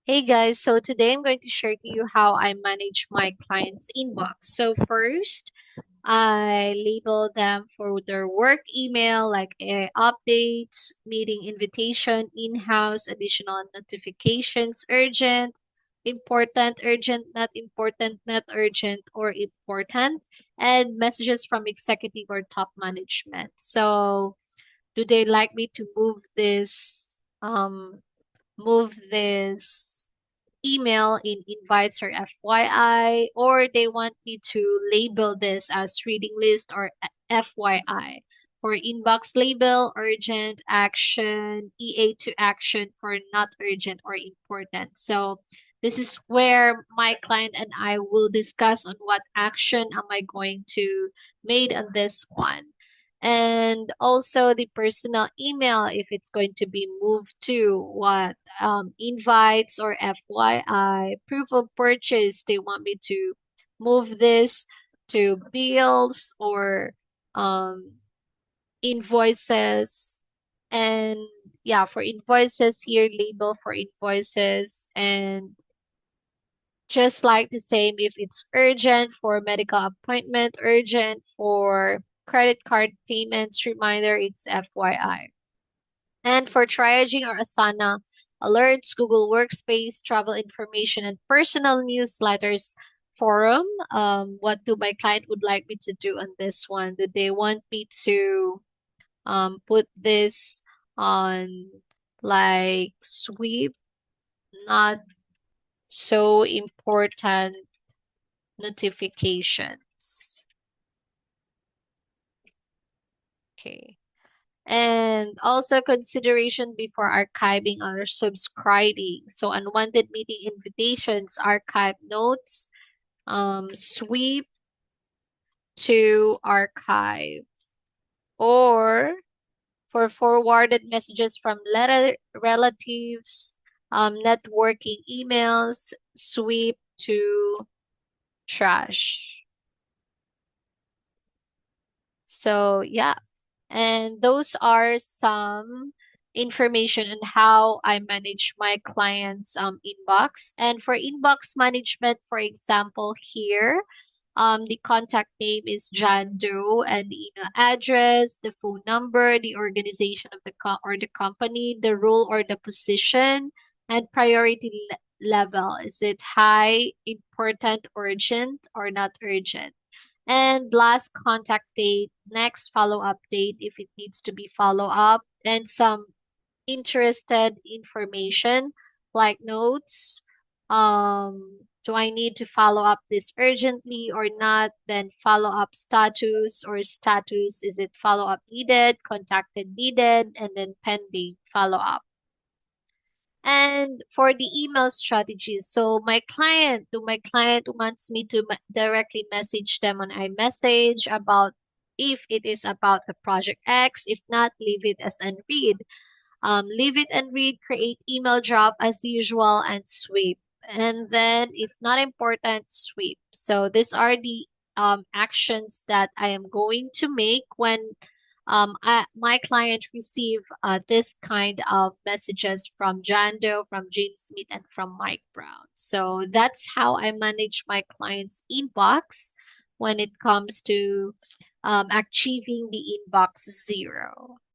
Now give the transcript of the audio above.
Hey guys, so today I'm going to share to you how I manage my clients' inbox. So first, I label them for their work email like updates, meeting invitation, in-house, additional notifications, urgent, not urgent, or important, and messages from executive or top management. So do they like me to move this email in invites or FYI, or they want me to label this as reading list or FYI. For inbox label, urgent action, EA to action for not urgent or important. So this is where my client and I will discuss on what action am I going to made on this one. And also the personal email, if it's going to be moved to what invites or FYI, proof of purchase, they want me to move this to bills or um, invoices. And yeah, for invoices here, label for invoices. And just like the same, if it's urgent for medical appointment, urgent for credit card payments, reminder, it's FYI. And for triaging or Asana, alerts, Google Workspace, travel information, and personal newsletters forum. What do my client would like me to do on this one? Do they want me to put this on like sweep, not so important notifications? Okay. And also consideration before archiving or subscribing. So unwanted meeting invitations, archive notes, sweep to archive. Or for forwarded messages from letter relatives, networking emails, sweep to trash. So yeah. And those are some information on how I manage my clients' inbox. And for inbox management, for example, here, the contact name is John Doe and the email address, the phone number, the organization of or the company, the role or the position, and priority level. Is it high, important, urgent, or not urgent? And last contact date, next follow-up date if it needs to be follow up, and some interested information like notes. Do I need to follow up this urgently or not? Then follow up status or status, is it follow up needed, contacted needed, and then pending follow up. And for the email strategies, so my client wants me to directly message them on iMessage about if it is about the project X. If not, leave it as unread. Leave it and read, create email drop as usual, and sweep. And then, if not important, sweep. So these are the actions that I am going to make when my client receive this kind of messages from Jando, from James Smith, and from Mike Brown. So that's how I manage my client's inbox when it comes to achieving the inbox zero.